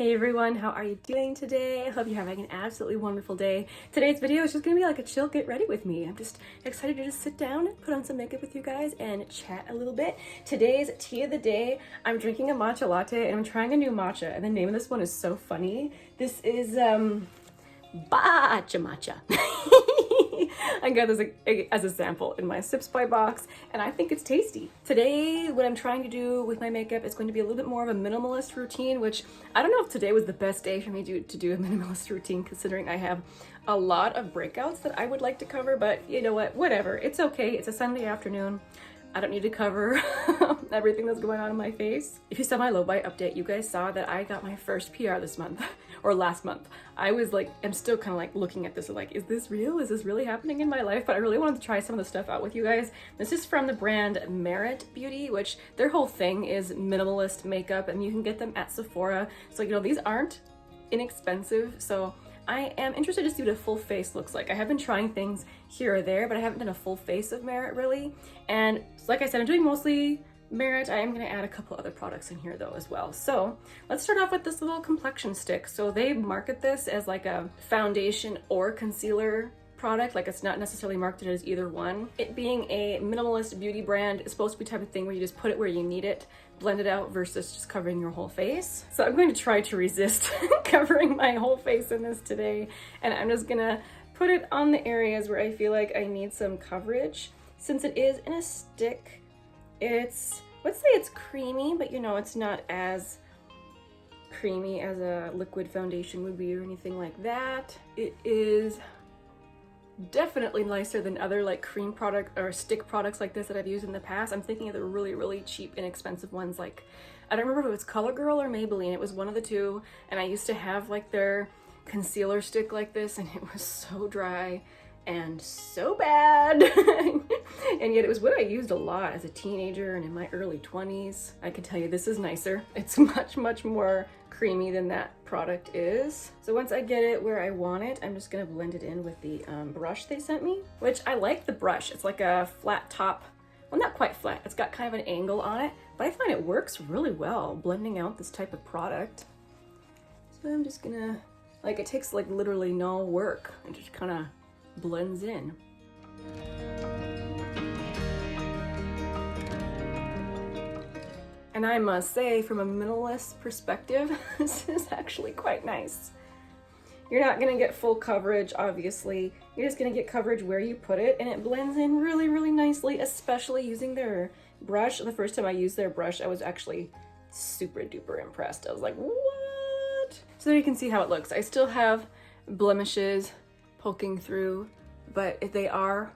Hey everyone, how are you doing today? I hope you're having an absolutely wonderful day. Today's video is just gonna be like a chill get ready with me. I'm just excited to just sit down and put on some makeup with you guys and chat a little bit. Today's tea of the day, I'm drinking a matcha latte and I'm trying a new matcha, and the name of this one is so funny. This is matcha. I got this as a sample in my Sips by box, and I think it's tasty. Today, what I'm trying to do with my makeup is going to be a little bit more of a minimalist routine, which I don't know if today was the best day for me to do a minimalist routine, considering I have a lot of breakouts that I would like to cover, but you know what, whatever, it's okay. It's a Sunday afternoon. I don't need to cover everything that's going on in my face. If you saw my low buy update, you guys saw that I got my first PR this month, or last month. I was like, I'm still kind of like looking at this like, is this real? Is this really happening in my life? But I really wanted to try some of the stuff out with you guys. This is from the brand Merit Beauty, which their whole thing is minimalist makeup, and you can get them at Sephora. So, you know, these aren't inexpensive. So I am interested to see what a full face looks like. I have been trying things here or there, but I haven't done a full face of Merit really. And like I said, I'm doing mostly Merit. I am going to add a couple other products in here though as well. So let's start off with this little complexion stick. So they market this as like a foundation or concealer product, like it's not necessarily marketed as either one. It being a minimalist beauty brand is supposed to be the type of thing where you just put it where you need it, blend it out, versus just covering your whole face. So I'm going to try to resist covering my whole face in this today, and I'm just gonna put it on the areas where I feel like I need some coverage. Since it is in a stick, it's, let's say it's creamy, but you know, it's not as creamy as a liquid foundation would be or anything like that. It is definitely nicer than other like cream product or stick products like this that I've used in the past. I'm thinking of the really cheap, inexpensive ones, like I don't remember if it was ColourGirl or Maybelline. It was one of the two, and I used to have like their concealer stick like this, and it was so dry and so bad. And yet it was what I used a lot as a teenager and in my early 20s. I can tell you this is nicer. It's much more creamy than that product is. So once I get it where I want it, I'm just gonna blend it in with the brush they sent me, which I like the brush. It's like a flat top, well, not quite flat. It's got kind of an angle on it, but I find it works really well blending out this type of product. So I'm just gonna, like, it takes like literally no work. It just kind of blends in. And I must say, from a minimalist perspective, this is actually quite nice. You're not gonna get full coverage, obviously. You're just gonna get coverage where you put it, and it blends in really nicely, especially using their brush. The first time I used their brush, I was actually super duper impressed. I was like, what? So there you can see how it looks. I still have blemishes poking through, but they are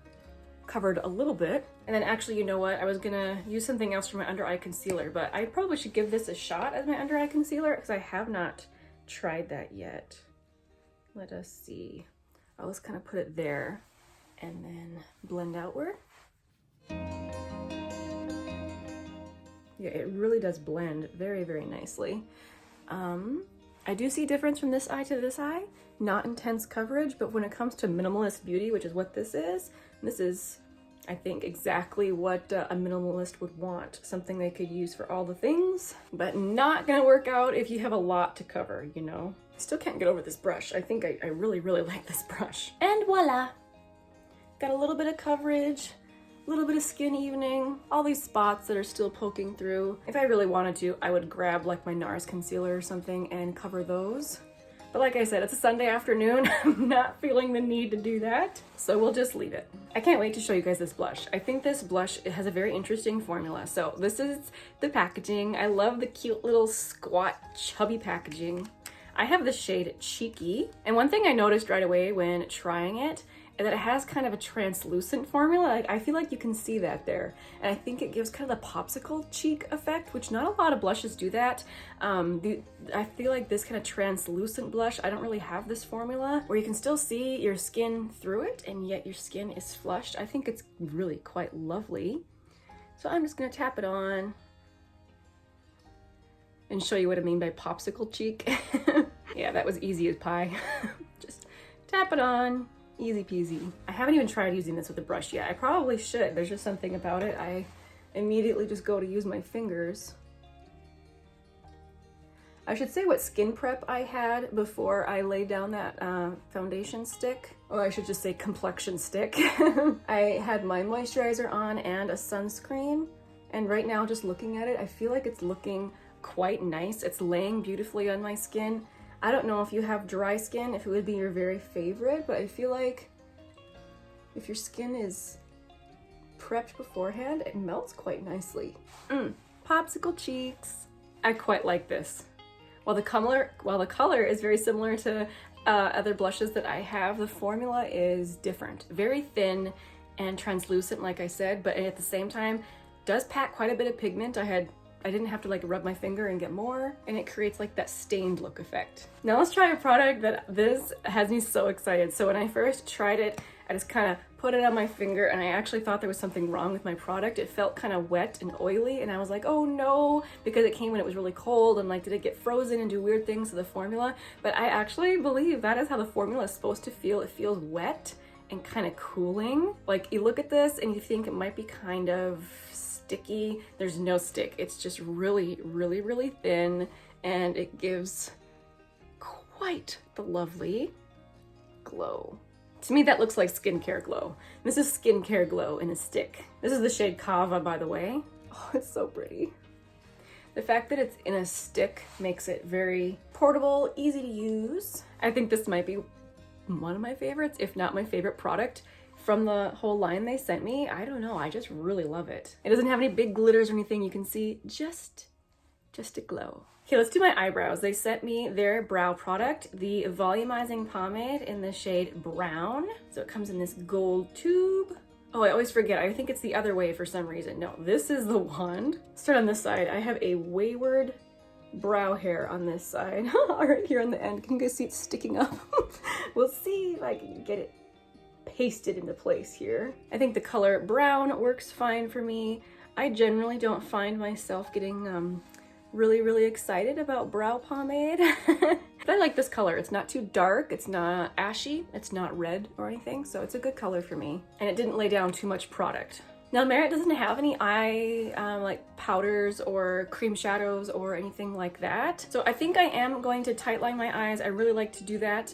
covered a little bit. And then actually, you know what? I was gonna use something else for my under eye concealer, but I probably should give this a shot as my under eye concealer because I have not tried that yet. Let us see. I'll just kind of put it there and then blend outward. Yeah, it really does blend very nicely. I do see difference from this eye to this eye. Not intense coverage, but when it comes to minimalist beauty, which is what this is, I think, exactly what a minimalist would want. Something they could use for all the things, but not gonna work out if you have a lot to cover, you know? I still can't get over this brush. I think I really like this brush. And voila! Got a little bit of coverage, a little bit of skin evening, all these spots that are still poking through. If I really wanted to, I would grab like my NARS concealer or something and cover those. But like I said, it's a Sunday afternoon. I'm not feeling the need to do that, so we'll just leave it. I can't wait to show you guys this blush. I think this blush, it has a very interesting formula. So this is the packaging. I love the cute little squat chubby packaging. I have the shade Cheeky, and one thing I noticed right away when trying it is that it has kind of a translucent formula. Like, I feel like you can see that there, and I think it gives kind of the popsicle cheek effect, which not a lot of blushes do that. I feel like this kind of translucent blush, I don't really have this formula where you can still see your skin through it and yet your skin is flushed. I think it's really quite lovely. So I'm just gonna tap it on and show you what I mean by popsicle cheek. Yeah, that was easy as pie. Just tap it on. Easy peasy. I haven't even tried using this with a brush yet. I probably should. There's just something about it. I immediately just go to use my fingers. I should say what skin prep I had before I laid down that foundation stick. Or I should just say complexion stick. I had my moisturizer on and a sunscreen. And right now, just looking at it, I feel like it's looking quite nice. It's laying beautifully on my skin. I don't know if you have dry skin, if it would be your very favorite, but I feel like if your skin is prepped beforehand, it melts quite nicely. Popsicle cheeks. I quite like this. While the color is very similar to other blushes that I have, the formula is different. Very thin and translucent, like I said, but at the same time, does pack quite a bit of pigment. I didn't have to like rub my finger and get more, and it creates like that stained look effect. Now let's try a product that this has me so excited. So when I first tried it, I just kind of put it on my finger and I actually thought there was something wrong with my product. It felt kind of wet and oily and I was like, oh no, because it came when it was really cold and like, did it get frozen and do weird things to the formula? But I actually believe that is how the formula is supposed to feel. It feels wet and kind of cooling. Like you look at this and you think it might be kind of sticky. There's no stick. It's just really, really, really thin and it gives quite the lovely glow. To me, that looks like skincare glow. This is skincare glow in a stick. This is the shade Kava, by the way. Oh, it's so pretty. The fact that it's in a stick makes it very portable, easy to use. I think this might be one of my favorites, if not my favorite product from the whole line they sent me. I don't know, I just really love it. It doesn't have any big glitters or anything. You can see just a glow. Okay, let's do my eyebrows. They sent me their brow product, the volumizing pomade in the shade Brown. So it comes in this gold tube. Oh, I always forget. I think it's the other way for some reason. No, this is the wand. Start on this side. I have a wayward brow hair on this side. Right here on the end. Can you guys see it sticking up? We'll see if I can get it pasted into place here. I think the color brown works fine for me. I generally don't find myself getting really excited about brow pomade. But I like this color. It's not too dark, it's not ashy, it's not red or anything, so it's a good color for me. And it didn't lay down too much product. Now Merit doesn't have any eye like powders or cream shadows or anything like that. So I think I am going to tightline my eyes. I really like to do that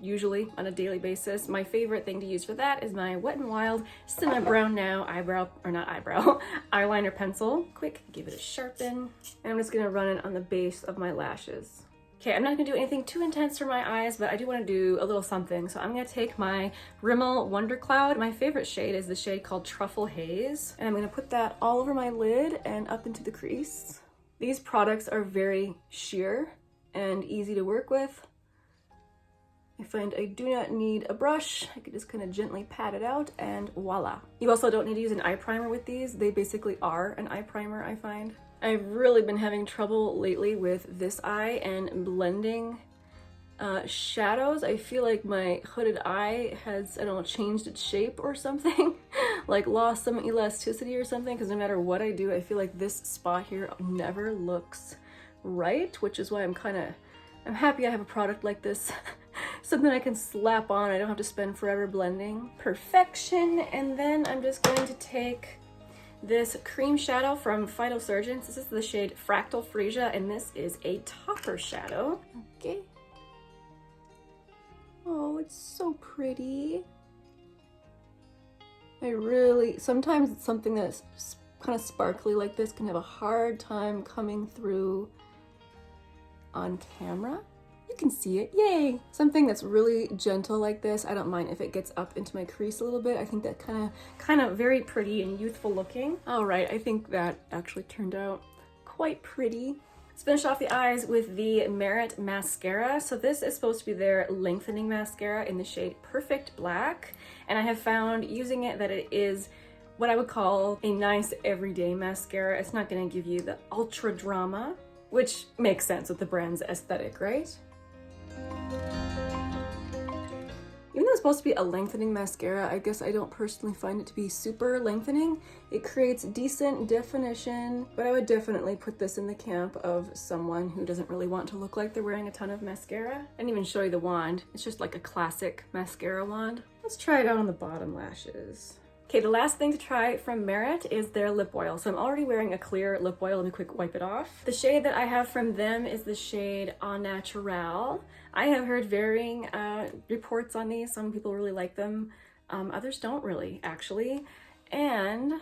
usually on a daily basis. My favorite thing to use for that is my Wet n Wild Simma Brown Now eyeliner pencil. Quick, give it a sharpen. And I'm just gonna run it on the base of my lashes. Okay, I'm not gonna do anything too intense for my eyes, but I do wanna do a little something. So I'm gonna take my Rimmel Wonder Cloud. My favorite shade is the shade called Truffle Haze. And I'm gonna put that all over my lid and up into the crease. These products are very sheer and easy to work with. I find I do not need a brush. I can just kind of gently pat it out and voila. You also don't need to use an eye primer with these. They basically are an eye primer, I find. I've really been having trouble lately with this eye and blending shadows. I feel like my hooded eye has, I don't know, changed its shape or something, like lost some elasticity or something, because no matter what I do, I feel like this spot here never looks right, which is why I'm happy I have a product like this. Something I can slap on. I don't have to spend forever blending. Perfection. And then I'm just going to take this cream shadow from Phytosurgence. This is the shade Fractal Freesia, and this is a topper shadow. Okay. Oh, it's so pretty. Sometimes it's something that's kind of sparkly like this can have a hard time coming through on camera. You can see it, yay! Something that's really gentle like this, I don't mind if it gets up into my crease a little bit. I think that kind of very pretty and youthful looking. All right, I think that actually turned out quite pretty. Let's finish off the eyes with the Merit mascara. So this is supposed to be their lengthening mascara in the shade Perfect Black. And I have found using it that it is what I would call a nice everyday mascara. It's not gonna give you the ultra drama, which makes sense with the brand's aesthetic, right? Even though it's supposed to be a lengthening mascara, I guess I don't personally find it to be super lengthening. It creates decent definition, but I would definitely put this in the camp of someone who doesn't really want to look like they're wearing a ton of mascara. I didn't even show you the wand. It's just like a classic mascara wand. Let's try it out on the bottom lashes. Okay, the last thing to try from Merit is their lip oil. So I'm already wearing a clear lip oil. Let me quick wipe it off. The shade that I have from them is the shade Au Naturel. I have heard varying reports on these. Some people really like them. Others don't really, actually. And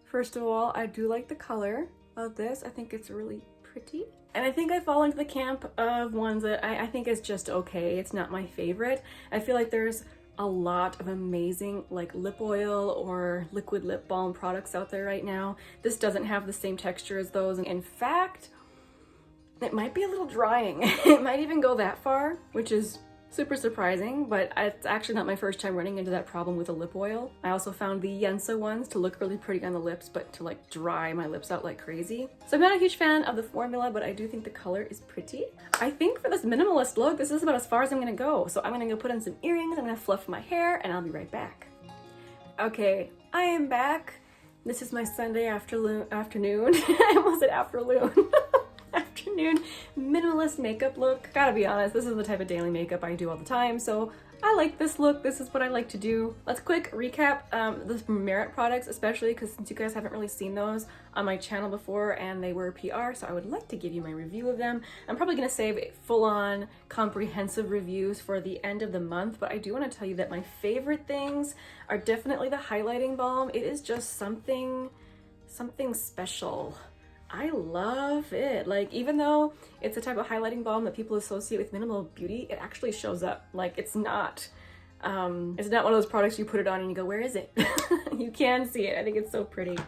first of all, I do like the color of this. I think it's really pretty. And I think I fall into the camp of ones that I think is just okay. It's not my favorite. I feel like there's a lot of amazing like lip oil or liquid lip balm products out there right now. This doesn't have the same texture as those. In fact, it might be a little drying. It might even go that far, which is super surprising, but it's actually not my first time running into that problem with a lip oil. I also found the Yensa ones to look really pretty on the lips, but to like dry my lips out like crazy. So I'm not a huge fan of the formula, but I do think the color is pretty. I think for this minimalist look, this is about as far as I'm gonna go. So I'm gonna go put on some earrings, I'm gonna fluff my hair, and I'll be right back. Okay, I am back. This is my Sunday afternoon. I almost said afternoon. Afternoon minimalist makeup look. Gotta be honest, this is the type of daily makeup I do all the time, so I like this look. This is what I like to do. Let's quick recap the Merit products, especially because since you guys haven't really seen those on my channel before and they were PR, so I would like to give you my review of them. I'm probably gonna save full-on comprehensive reviews for the end of the month, but I do want to tell you that my favorite things are definitely the highlighting balm. It is just something special. I love it. Like, even though it's a type of highlighting balm that people associate with minimal beauty, it actually shows up. Like, it's not one of those products you put it on and you go, where is it? You can see it. I think it's so pretty.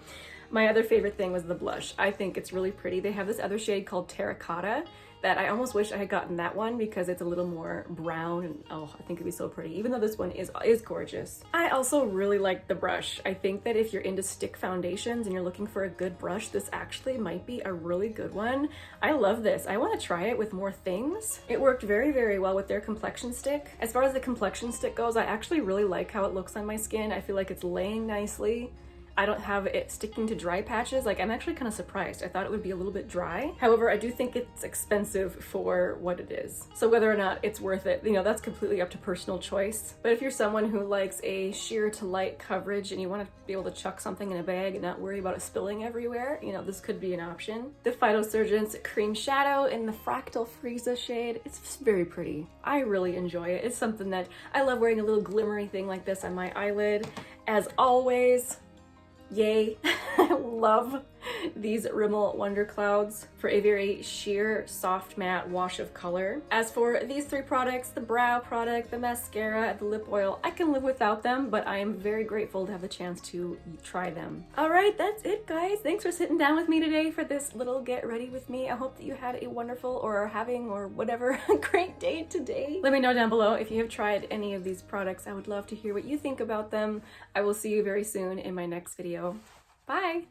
My other favorite thing was the blush. I think it's really pretty. They have this other shade called Terracotta that I almost wish I had gotten that one because it's a little more brown and oh, I think it'd be so pretty, even though this one is gorgeous. I also really like the brush. I think that if you're into stick foundations and you're looking for a good brush, this actually might be a really good one. I love this. I want to try it with more things. It worked very, very well with their complexion stick. As far as the complexion stick goes, I actually really like how it looks on my skin. I feel like it's laying nicely. I don't have it sticking to dry patches. Like, I'm actually kind of surprised. I thought it would be a little bit dry. However, I do think it's expensive for what it is. So whether or not it's worth it, you know, that's completely up to personal choice. But if you're someone who likes a sheer to light coverage and you want to be able to chuck something in a bag and not worry about it spilling everywhere, you know, this could be an option. The Phytosurgence Cream Shadow in the Fractal Freesia shade, it's just very pretty. I really enjoy it. It's something that I love wearing, a little glimmery thing like this on my eyelid. As always, yay. I love these Rimmel Wonder Clouds for a very sheer, soft matte wash of color. As for these three products, the brow product, the mascara, the lip oil, I can live without them, but I am very grateful to have the chance to try them. All right, that's it, guys. Thanks for sitting down with me today for this little get ready with me. I hope that you had a wonderful or having or whatever great day today. Let me know down below if you have tried any of these products. I would love to hear what you think about them. I will see you very soon in my next video. Bye!